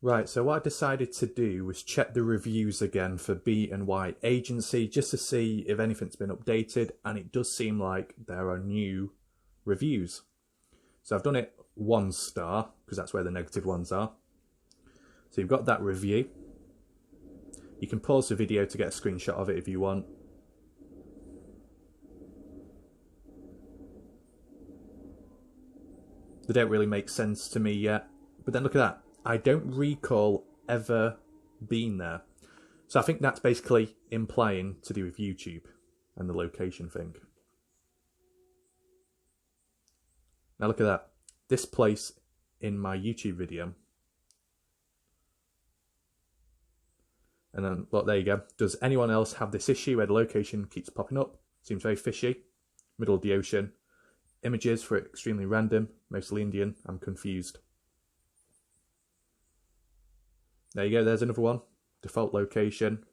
Right, so what I decided to do was check the reviews again for B&Y Agency just to see if anything's been updated, and it does seem like there are new reviews. So I've done it 1 star because that's where the negative ones are. So you've got that review. You can pause the video to get a screenshot of it if you want. They don't really make sense to me yet, but then look at that. I don't recall ever being there. So I think that's basically implying to do with YouTube and the location thing. Now look at that. This place in my YouTube video. And then, look, there you go. Does anyone else have this issue where the location keeps popping up? Seems very fishy. Middle of the ocean. Images for extremely random, mostly Indian. I'm confused. There you go, there's another one. Default location.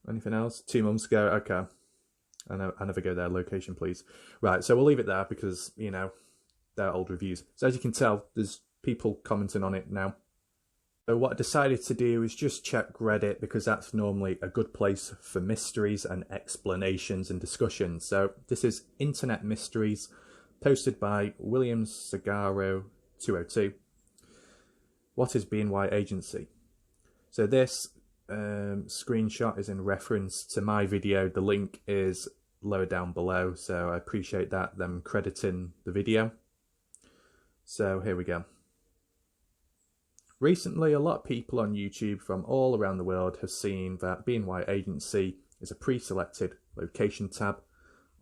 Anything else? 2 months ago, okay. I never go there, location please. Right, so we'll leave it there because, you know, they're old reviews. So as you can tell, there's people commenting on it now. So what I decided to do is just check Reddit because that's normally a good place for mysteries and explanations and discussions. So this is Internet Mysteries, posted by William Sagaro 202. What is B&Y Agency? So this screenshot is in reference to my video. The link is lower down below, so I appreciate that, them crediting the video. So here we go. Recently, a lot of people on YouTube from all around the world have seen that B&Y Agency is a pre-selected location tab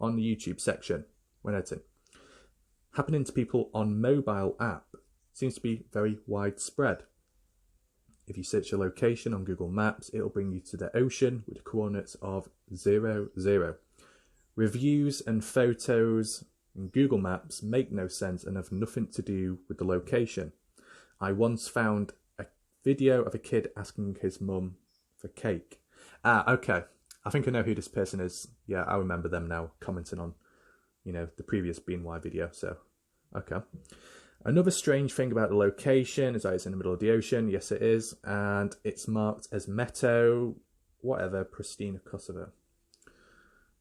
on the YouTube section when editing. Happening to people on mobile app seems to be very widespread. If you search a location on Google Maps, it'll bring you to the ocean with coordinates of 0, 0. Reviews and photos in Google Maps make no sense and have nothing to do with the location. I once found a video of a kid asking his mum for cake. Okay. I think I know who this person is. Yeah, I remember them now commenting on, you know, the previous B&Y video. So, okay. Another strange thing about the location is that it's in the middle of the ocean. Yes, it is. And it's marked as Meto, whatever, Pristina, Kosovo.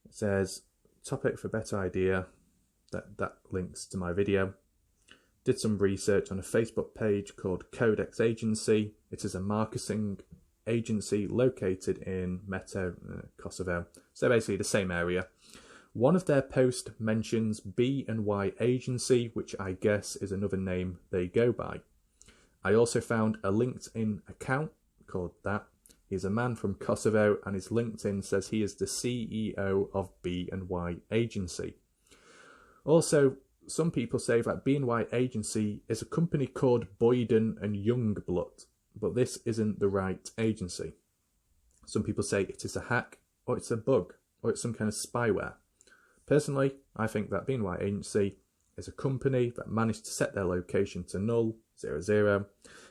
It says, topic for better idea. That links to my video. Did some research on a Facebook page called Codex Agency. It is a marketing agency located in Meto, Kosovo. So basically the same area. One of their posts mentions B&Y Agency, which I guess is another name they go by. I also found a LinkedIn account called that. He's a man from Kosovo and his LinkedIn says he is the CEO of B&Y Agency. Also, some people say that B&Y Agency is a company called Boyden and Youngblood, but this isn't the right agency. Some people say it is a hack, or it's a bug, or it's some kind of spyware. Personally, I think that B&Y Agency is a company that managed to set their location to null, 0, 0,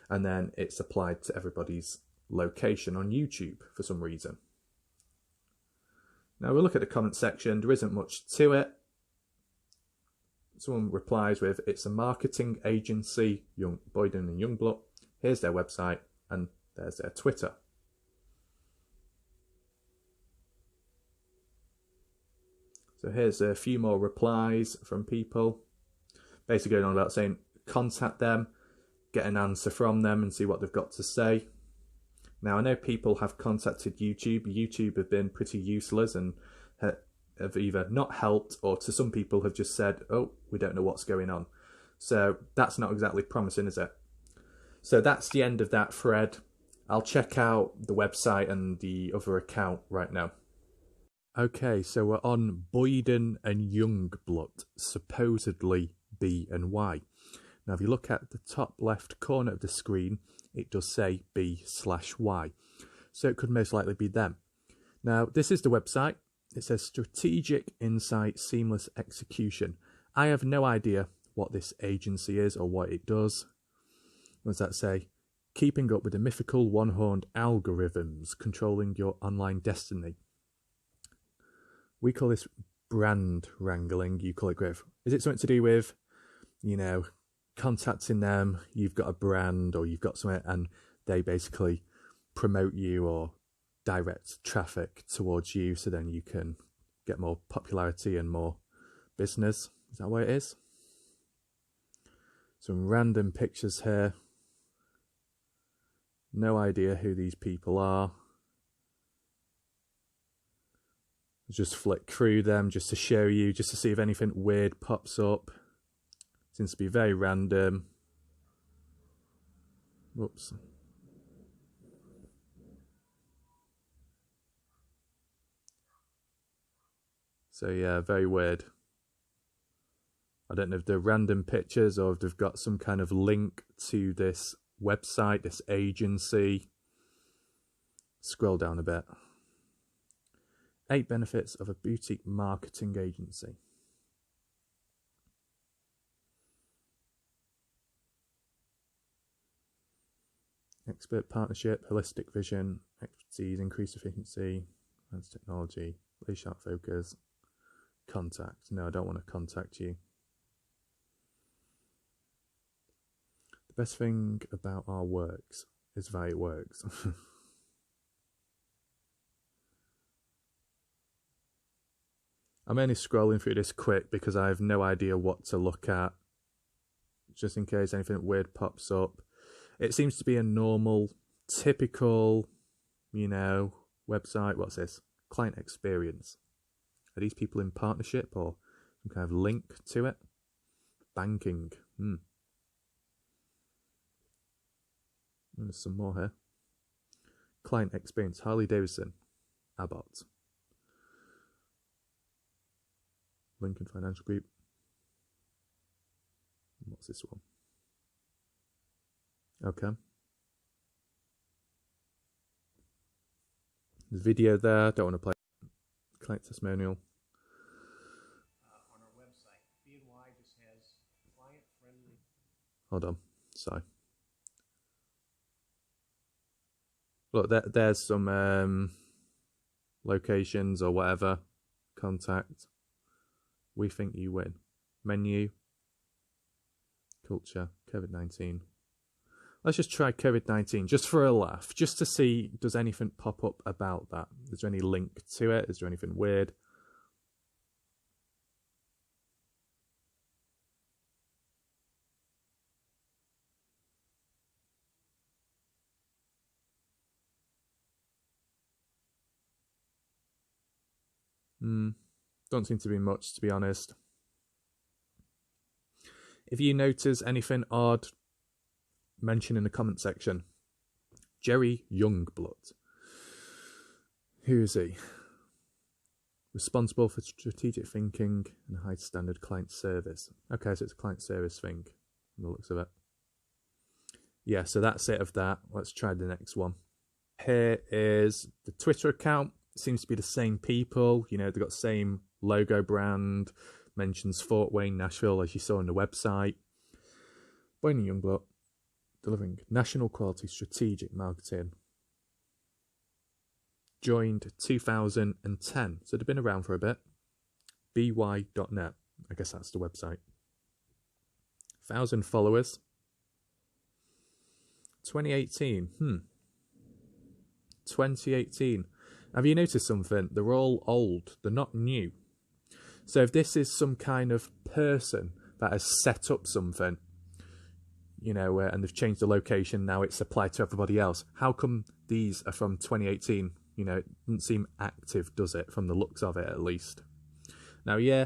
and then it's applied to everybody's location on YouTube for some reason. Now we'll look at the comment section. There isn't much to it. Someone replies with, it's a marketing agency, Boyden and Youngblood. Here's their website, and there's their Twitter. So here's a few more replies from people. Basically going on about saying, contact them, get an answer from them and see what they've got to say. Now I know people have contacted YouTube. YouTube have been pretty useless and have either not helped or to some people have just said, oh, we don't know what's going on. So that's not exactly promising, is it? So that's the end of that thread. I'll check out the website and the other account right now. Okay, so we're on Boyden and Youngblood, supposedly B&Y. Now if you look at the top left corner of the screen, it does say B/Y. So it could most likely be them. Now this is the website. It says Strategic Insight Seamless Execution. I have no idea what this agency is or what it does. What does that say? Keeping up with the mythical one-horned algorithms controlling your online destiny. We call this brand wrangling, you call it, Griff? Is it something to do with, contacting them, you've got a brand or you've got something and they basically promote you or direct traffic towards you so then you can get more popularity and more business? Is that what it is? Some random pictures here. No idea who these people are. Just flick through them just to show you, just to see if anything weird pops up. Seems to be very random. Whoops. So yeah, very weird. I don't know if they're random pictures or if they've got some kind of link to this website, this agency. Scroll down a bit. 8 benefits of a boutique marketing agency. Expert partnership, holistic vision, expertise, increased efficiency, advanced technology, laser sharp focus, contact. No, I don't want to contact you. The best thing about our works is that it works. I'm only scrolling through this quick because I have no idea what to look at, just in case anything weird pops up. It seems to be a normal, typical, website. What's this? Client experience. Are these people in partnership or some kind of link to it? Banking. There's some more here. Client experience. Harley Davidson. Abbott. Lincoln Financial Group. What's this one? Okay. There's video there. Don't want to play. Client testimonial. On our website, B&Y just has client-friendly. Hold on. Sorry. Look, there's some locations or whatever. Contact. We think you win. Menu. Culture. COVID-19. Let's just try COVID-19 just for a laugh, just to see, does anything pop up about that? Is there any link to it? Is there anything weird? Don't seem to be much, to be honest. If you notice anything odd, mention in the comment section. Jerry Youngblood. Who is he? Responsible for strategic thinking and high standard client service. Okay, so it's a client service thing, from the looks of it. Yeah, so that's it of that. Let's try the next one. Here is the Twitter account. Seems to be the same people. They've got the same logo brand. Mentions Fort Wayne, Nashville, as you saw on the website. Boyne and Youngblood, delivering national quality strategic marketing. Joined 2010, so they've been around for a bit. by.net, I guess that's the website. 1,000 followers. 2018, 2018. Have you noticed something? They're all old, they're not new. So if this is some kind of person that has set up something, and they've changed the location, now it's applied to everybody else, how come these are from 2018? It doesn't seem active, does it, from the looks of it at least. Now, yeah,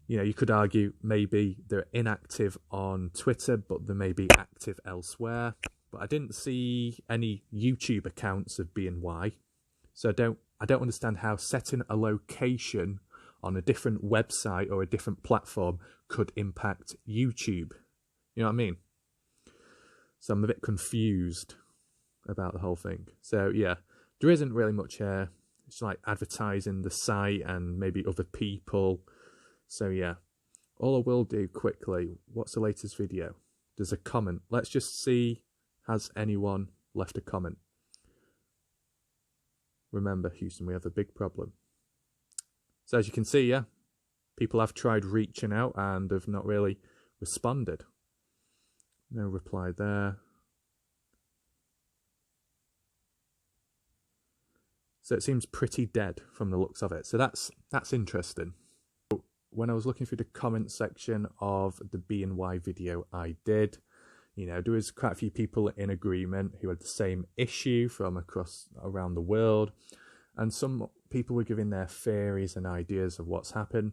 you could argue maybe they're inactive on Twitter, but they may be active elsewhere. But I didn't see any YouTube accounts of B&Y. So I don't understand how setting a location on a different website or a different platform could impact YouTube. You know what I mean? So I'm a bit confused about the whole thing. So yeah, there isn't really much here. It's like advertising the site and maybe other people. So yeah, all I will do quickly, what's the latest video? There's a comment. Let's just see, has anyone left a comment? Remember, Houston, we have a big problem. So as you can see, yeah, People have tried reaching out and have not really responded. No reply there. So it seems pretty dead from the looks of it. So that's interesting. When I was looking through the comment section of the B&Y video I did, you know, there was quite a few people in agreement who had the same issue from around the world. And some people were giving their theories and ideas of what's happened.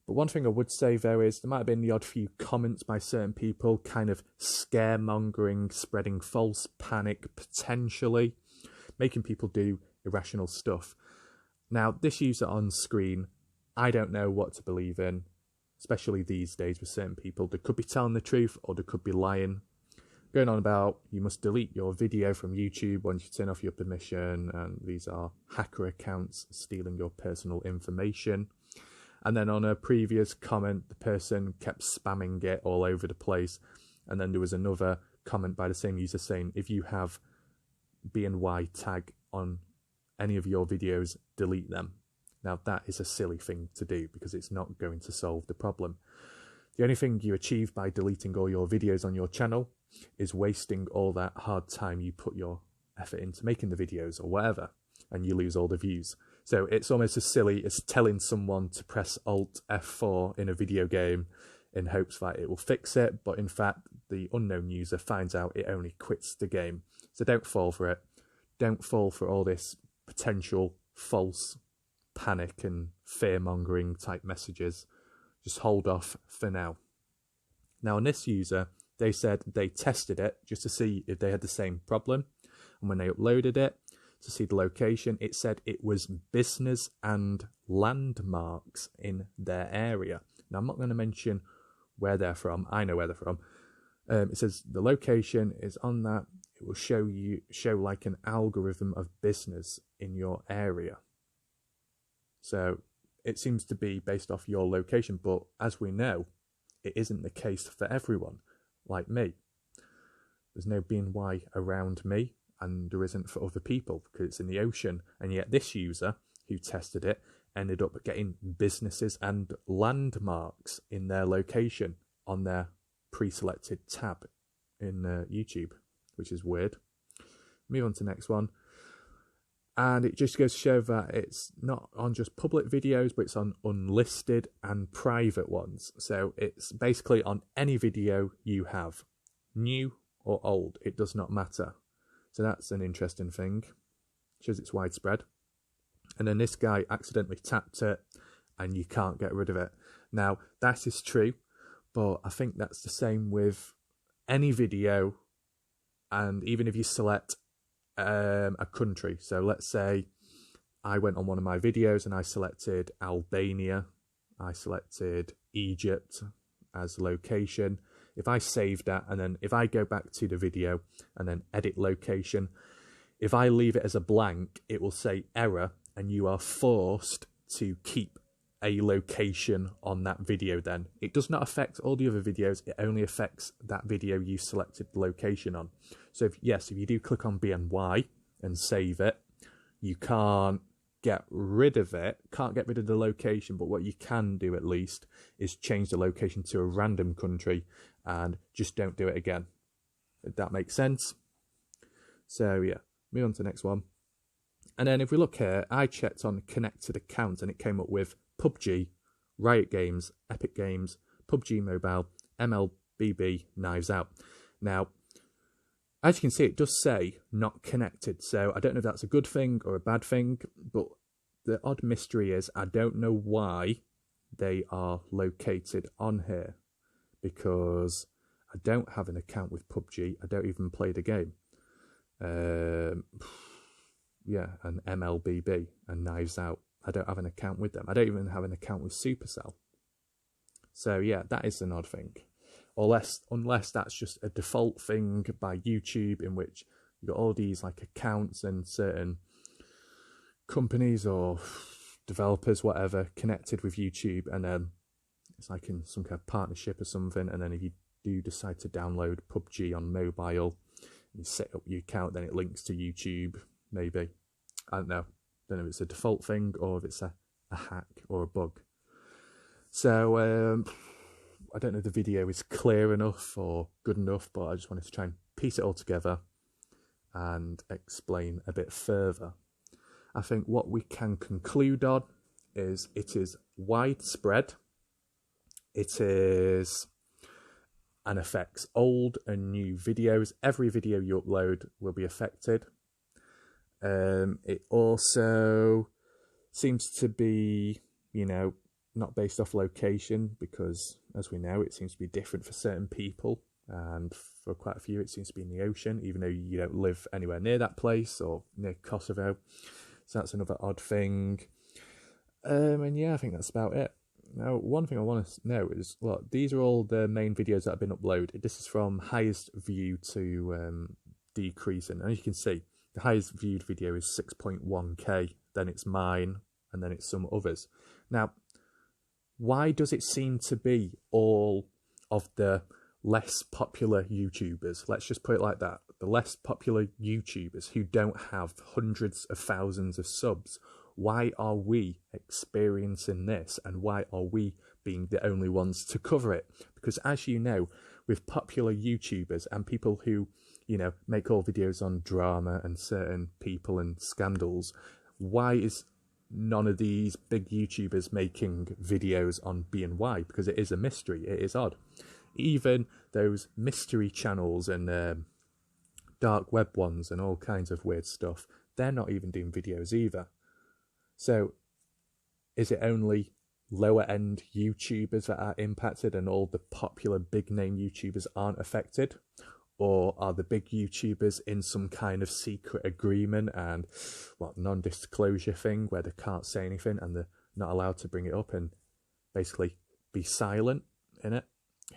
But one thing I would say, though, is there might have been the odd few comments by certain people kind of scaremongering, spreading false panic, potentially, making people do irrational stuff. Now, this user on screen, I don't know what to believe in, especially these days with certain people. They could be telling the truth or they could be lying. Going on about you must delete your video from YouTube once you turn off your permission, and these are hacker accounts stealing your personal information. And then on a previous comment, the person kept spamming it all over the place. And then there was another comment by the same user saying, if you have B&Y tag on any of your videos, delete them. Now that is a silly thing to do because it's not going to solve the problem. The only thing you achieve by deleting all your videos on your channel is wasting all that hard time you put your effort into making the videos or whatever, and you lose all the views. So it's almost as silly as telling someone to press Alt F4 in a video game in hopes that it will fix it, but in fact the unknown user finds out it only quits the game. So don't fall for it. Don't fall for all this potential false panic and fear-mongering type messages. Just hold off for now. Now on this user, they said they tested it just to see if they had the same problem, and when they uploaded it to see the location, it said it was business and landmarks in their area. Now I'm not going to mention where they're from. I know where they're from. It says the location is on that. It will show like an algorithm of business in your area. So it seems to be based off your location, but as we know, it isn't the case for everyone. Like me, there's no B&Y around me, and there isn't for other people because it's in the ocean. And yet this user who tested it ended up getting businesses and landmarks in their location on their pre-selected tab in YouTube, which is weird. Move on to the next one. And it just goes to show that it's not on just public videos, but it's on unlisted and private ones. So it's basically on any video you have, new or old, it does not matter. So that's an interesting thing. Shows it's widespread. And then this guy accidentally tapped it and you can't get rid of it. Now, that is true, but I think that's the same with any video. And even if you select a country, so let's say I went on one of my videos and I selected Albania, I selected Egypt as location. If I save that and then if I go back to the video and then edit location, if I leave it as a blank, it will say error and you are forced to keep a location on that video. Then it does not affect all the other videos, it only affects that video you selected the location on. So if you do click on B&Y and save it, you can't get rid of it, can't get rid of the location, but what you can do at least is change the location to a random country and just don't do it again. If that makes sense. So yeah, move on to the next one. And then if we look here, I checked on connected accounts and it came up with PUBG, Riot Games, Epic Games, PUBG Mobile, MLBB, Knives Out. Now, as you can see, it does say not connected. So I don't know if that's a good thing or a bad thing, but the odd mystery is I don't know why they are located on here, because I don't have an account with PUBG. I don't even play the game. Yeah, and MLBB and Knives Out. I don't have an account with them. I don't even have an account with Supercell. So yeah, that is an odd thing. Unless that's just a default thing by YouTube in which you've got all these like accounts and certain companies or developers, whatever, connected with YouTube, and then it's like in some kind of partnership or something, and then if you do decide to download PUBG on mobile, you set up your account, then it links to YouTube, maybe. I don't know. Don't know if it's a default thing or if it's a hack or a bug. So I don't know if the video is clear enough or good enough, but I just wanted to try and piece it all together and explain a bit further. I think what we can conclude on is it is widespread. It is and affects old and new videos. Every video you upload will be affected. It also seems to be, not based off location, because as we know, it seems to be different for certain people, and for quite a few it seems to be in the ocean, even though you don't live anywhere near that place or near Kosovo. So that's another odd thing. And yeah, I think that's about it. Now, one thing I want to know is, look, these are all the main videos that have been uploaded. This is from highest view to decreasing. And as you can see, the highest viewed video is 6.1k, then it's mine, and then it's some others. Now, why does it seem to be all of the less popular YouTubers? Let's just put it like that. The less popular YouTubers who don't have hundreds of thousands of subs. Why are we experiencing this, and why are we being the only ones to cover it? Because as you know, with popular YouTubers and people who, make all videos on drama and certain people and scandals, why is none of these big YouTubers making videos on B&Y? Because it is a mystery. It is odd. Even those mystery channels and dark web ones and all kinds of weird stuff, they're not even doing videos either. So is it only lower end YouTubers that are impacted and all the popular big name YouTubers aren't affected? Or are the big YouTubers in some kind of secret agreement and non-disclosure thing where they can't say anything and they're not allowed to bring it up and basically be silent in it?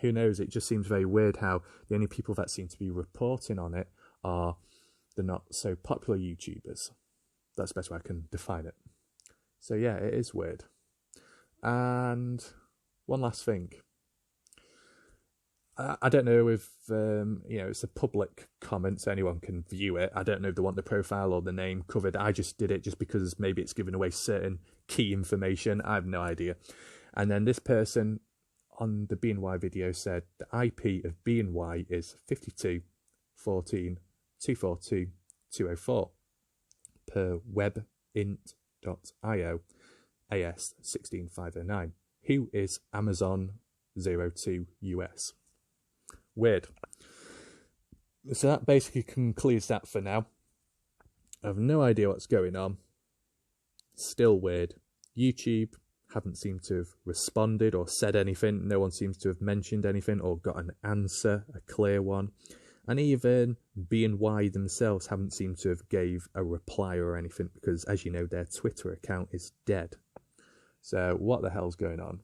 Who knows? It just seems very weird how the only people that seem to be reporting on it are the not so popular YouTubers. That's the best way I can define it. So yeah, it is weird. And one last thing. I don't know if, it's a public comment, so anyone can view it. I don't know if they want the profile or the name covered. I just did it just because maybe it's giving away certain key information. I have no idea. And then this person on the B&Y video said the IP of B&Y is 52.14.242.204 per webint.io AS16509. Who is Amazon 02 US? Weird. So that basically concludes that for now. I have no idea what's going on. Still weird. YouTube haven't seemed to have responded or said anything. No one seems to have mentioned anything or got an answer, a clear one. And even B&Y themselves haven't seemed to have gave a reply or anything because, as you know, their Twitter account is dead. So what the hell's going on?